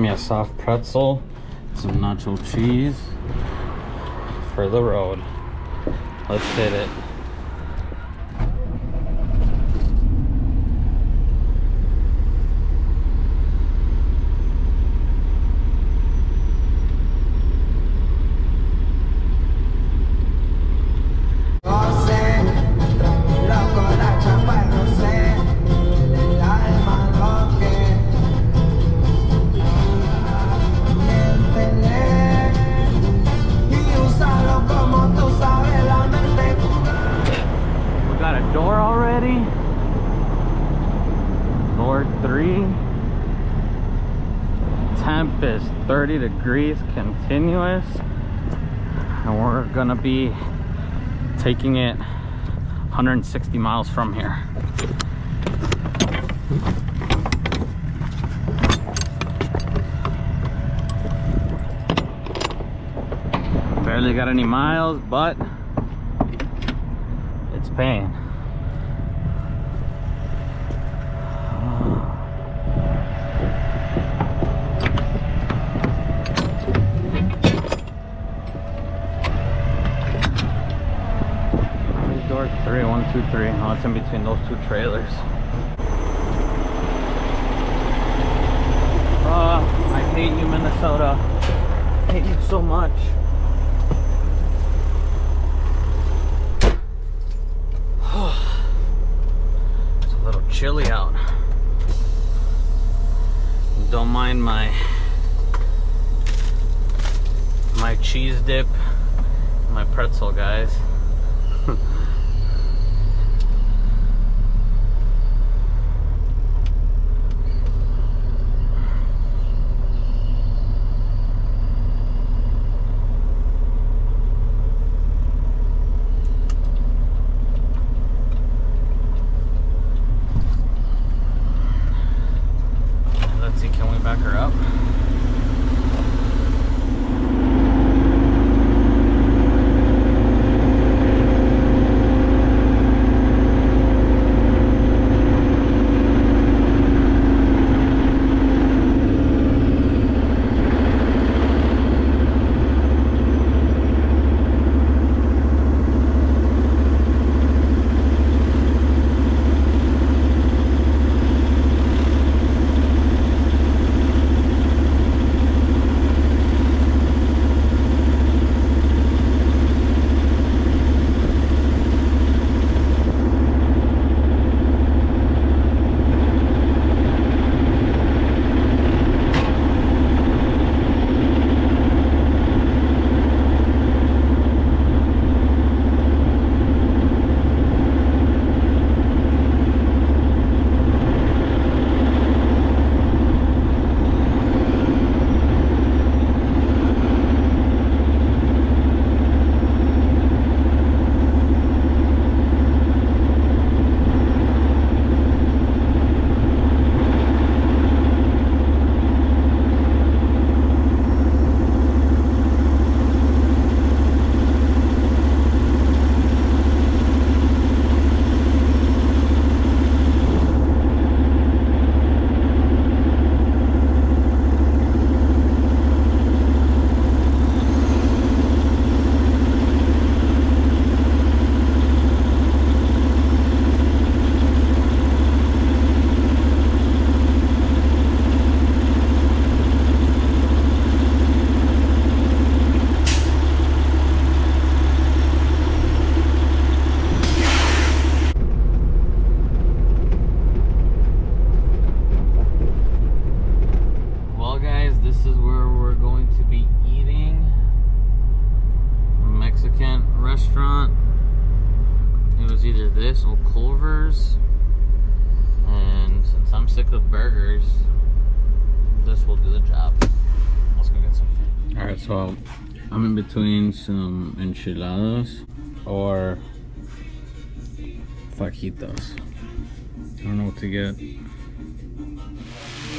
me a soft pretzel, some nacho cheese for the road. Let's hit it. Door already. Door 3. Temp is 30 degrees continuous, and we're gonna be taking it 160 miles from here. Barely got any miles, but it's paying. Door 3, 1, 2, 3. Oh, it's in between those two trailers. I hate you, Minnesota. I hate you so much. It's a little chilly out. Don't mind my cheese dip, my pretzel, guys. Let's see, can we back her up? Restaurant. It was either this or Culver's, and since I'm sick of burgers, this will do the job. Let's go get some food. All right, so I'm in between some enchiladas or fajitas. I don't know what to get.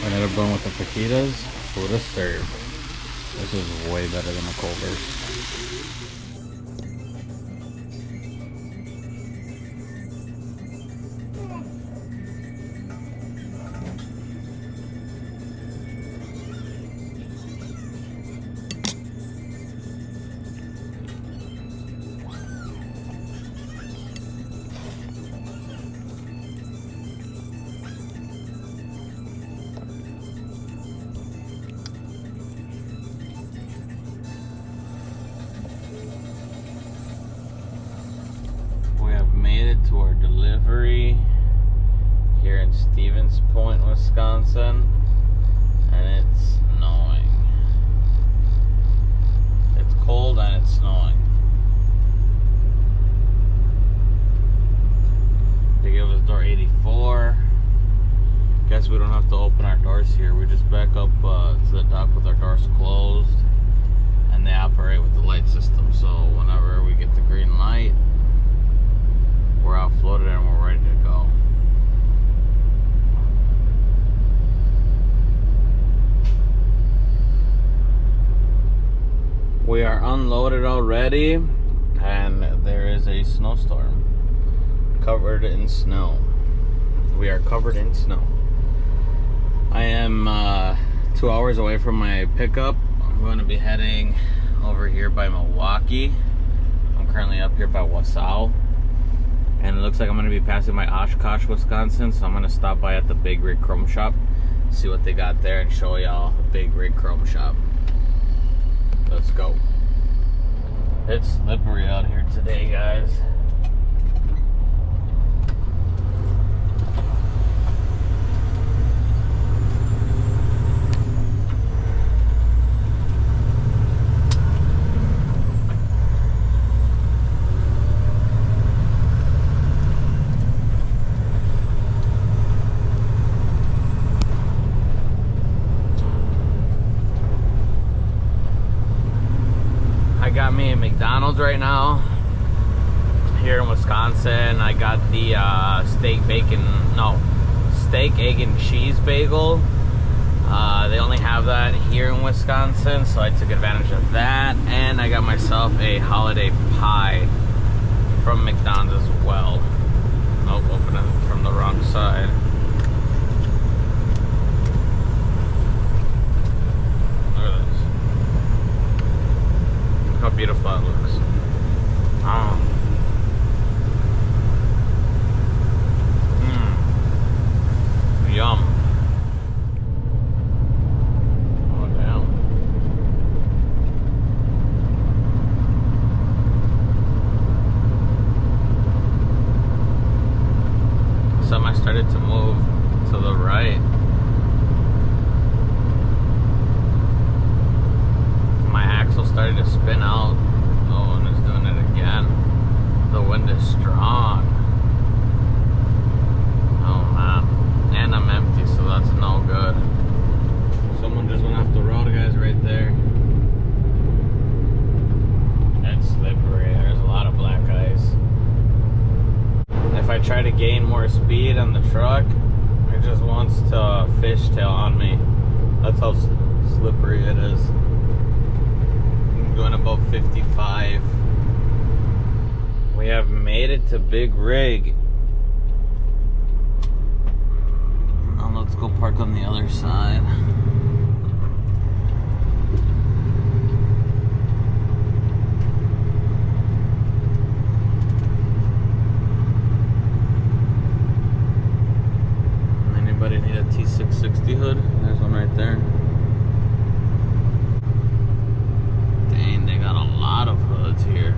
I had a bun with the fajitas. Food is served. This is way better than a Culver's. it to our delivery here in Stevens Point, Wisconsin, and it's snowing. It's cold and it's snowing. They give us door 84. Guess we don't have to open our doors here. We just back up to the dock with our doors closed, and they operate with the light system. So whenever we get the green light, we're outfloated and we're ready to go. We are unloaded already, and there is a snowstorm. Covered in snow. We are covered in snow. I am 2 hours away from my pickup. I'm going to be heading over here by Milwaukee. I'm currently up here by Wausau. And it looks like I'm going to be passing by Oshkosh, Wisconsin. So I'm going to stop by at the Big Rig Chrome Shop, see what they got there, and show y'all the Big Rig Chrome Shop. Let's go. It's slippery out here today, guys. Got me a McDonald's right now here in Wisconsin. I got the steak, egg, and cheese bagel. They only have that here in Wisconsin, so I took advantage of that. And I got myself a holiday pie from McDonald's as well. Oh, open it from the wrong side. How beautiful it looks. Oh. Yum. Oh, damn. Semi started to move to the right. Started to spin out. Oh, and it's doing it again. The wind is strong. Oh man. And I'm empty, so that's no good. Someone just went off the road, guys, right there. It's slippery. There's a lot of black ice. If I try to gain more speed on the truck, it just wants to fishtail on me. That's how slippery it is. Going about 55. We have made it to Big Rig. Now let's go park on the other side. Anybody need a T660 hood? There's one right there. They got a lot of hoods here.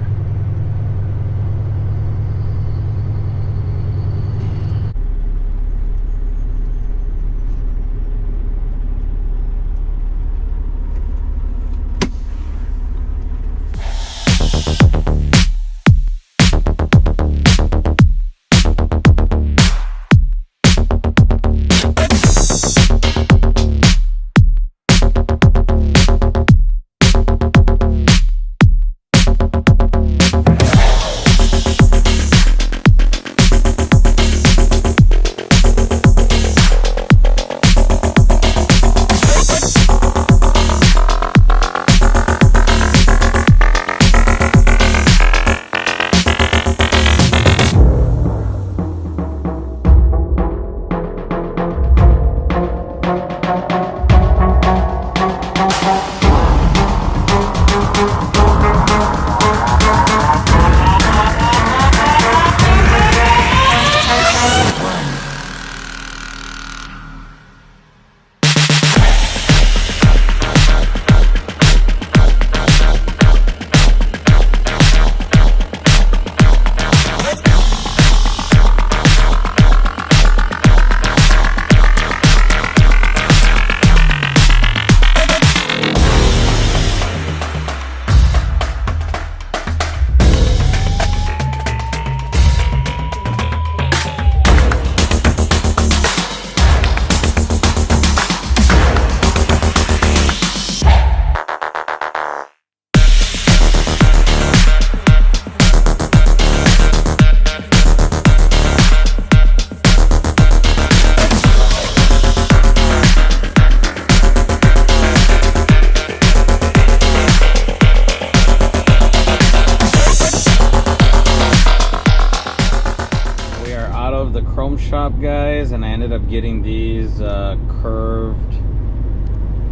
chrome shop, guys, and I ended up getting these curved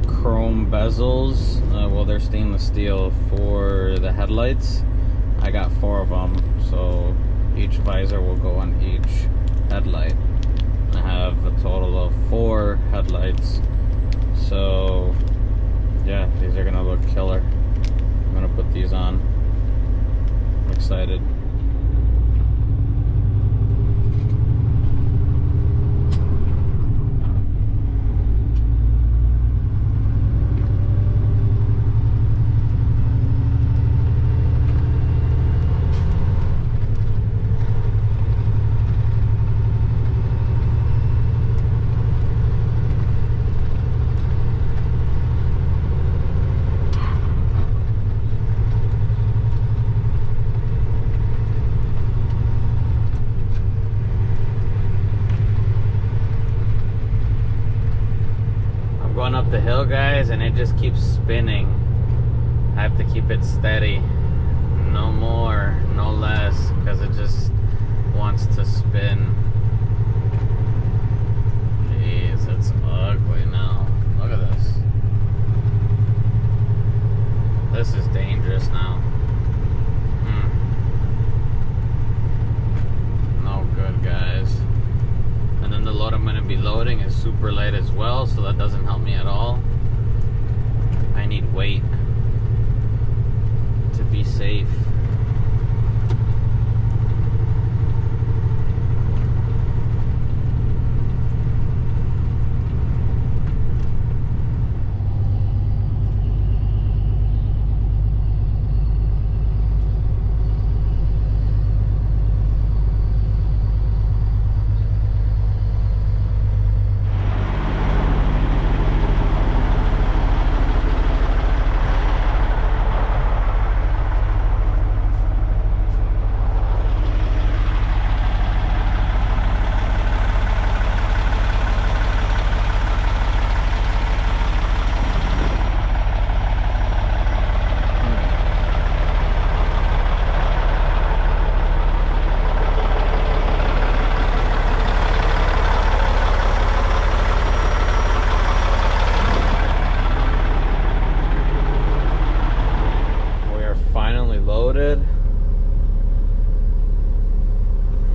chrome bezels. Well, they're stainless steel for the headlights. I got 4 of them, so each visor will go on each headlight. I have a total of 4 headlights, so yeah, these are gonna look killer. I'm gonna put these on. I'm excited. Going up the hill, guys, and it just keeps spinning. I have to keep it steady, no more, no less, because it just wants to spin. Jeez, it's ugly now. Look at this. This is dangerous now. No good, guys. And then the load I'm going to be loading is super light as well, so that doesn't help me at all. I need weight to be safe.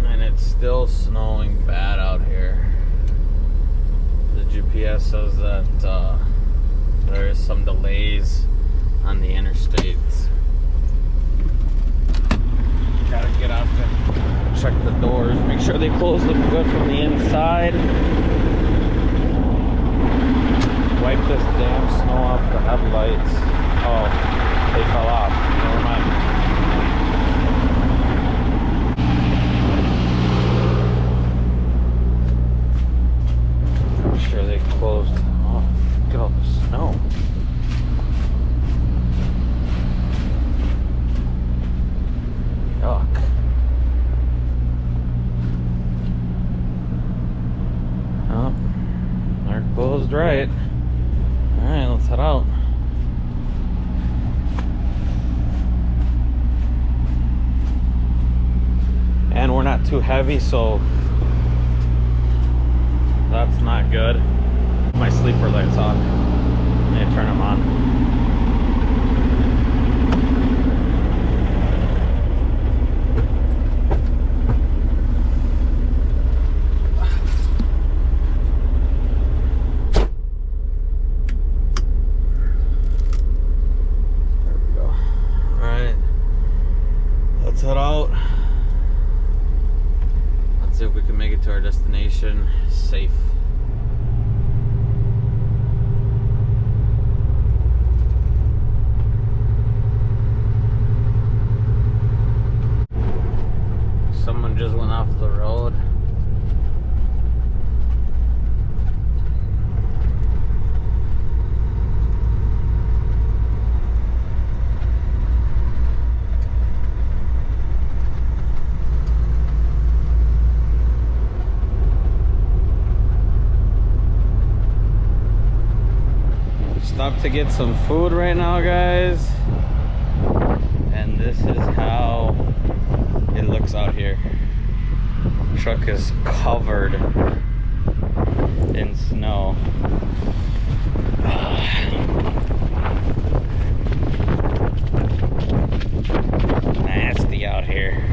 And it's still snowing bad out here. The GPS says that there is some delays on the interstates. Gotta get out and check the doors, make sure they close them good from the inside. Wipe this damn snow off the headlights. Oh, they fell off. Never mind. I'm sure they closed. Oh, look at all the snow. Yuck. Oh, they're closed right. Alright, let's head out. And we're not too heavy, so that's not good. My sleeper lights on. I need to turn them on. There we go. Alright. Let's head out. See if we can make it to our destination safe. Someone just went off the road. Stopped to get some food right now, guys, and this is how it looks out here. Truck is covered in snow. Nasty out here.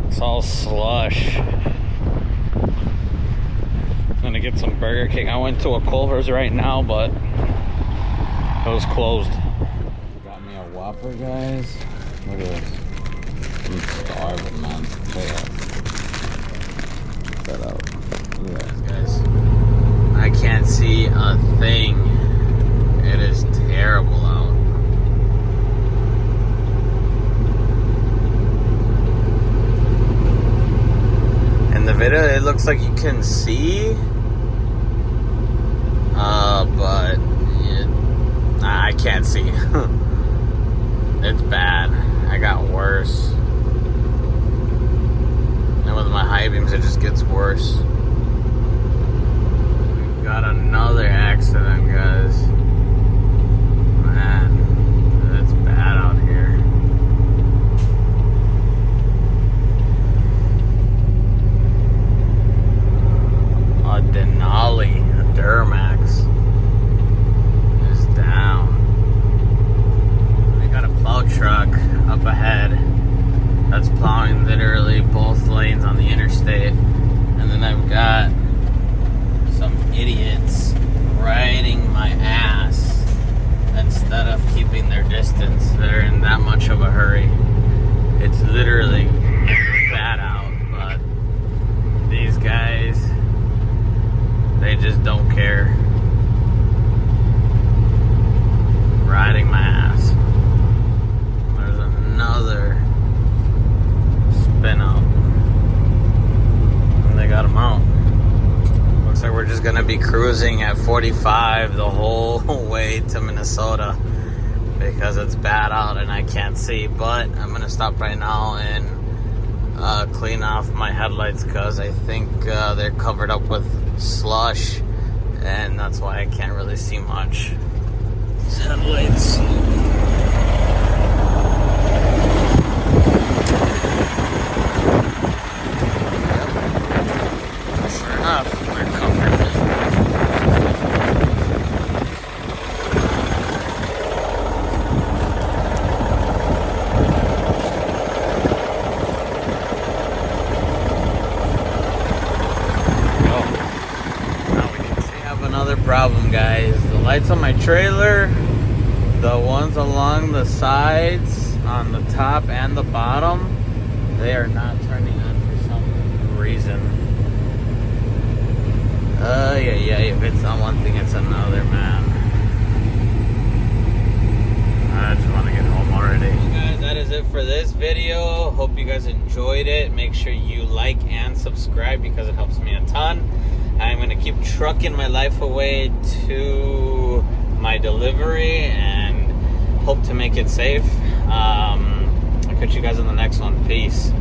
It's all slush. I'm gonna get some Burger King. I went to a Culver's right now, but it was closed. Got me a Whopper, guys. Look at this. I'm starving, man. Check that out. Look at this, guys. I can't see a thing. It is terrible out. In the video, it looks like you can see, but I can't see. It's bad. I got worse. And with my high beams, it just gets worse. We've got another accident, guys. Man, it's bad out here. A Denali, a Duramax, is down. We got a plow truck up ahead that's plowing literally both lanes on the interstate. And then I've got some idiots riding my ass instead of keeping their distance. They're in that much of a hurry. It's literally bad out, but these guys, they just don't care. Riding my ass. There's another spin out. And they got them out. Looks like we're just gonna be cruising at 45 the whole way to Minnesota because it's bad out and I can't see. But I'm gonna stop right now and clean off my headlights because I think they're covered up with slush and that's why I can't really see much. These headlights. Sure enough, they're covered. Problem, guys. The lights on my trailer, the ones along the sides, on the top and the bottom, they are not turning on for some reason. Yeah, if it's not one thing, it's another, man. I just want to get home already. Well, guys, that is it for this video. Hope you guys enjoyed it. Make sure you like and subscribe because it helps me a ton. I'm going to keep trucking my life away to my delivery and hope to make it safe. I'll catch you guys in the next one. Peace.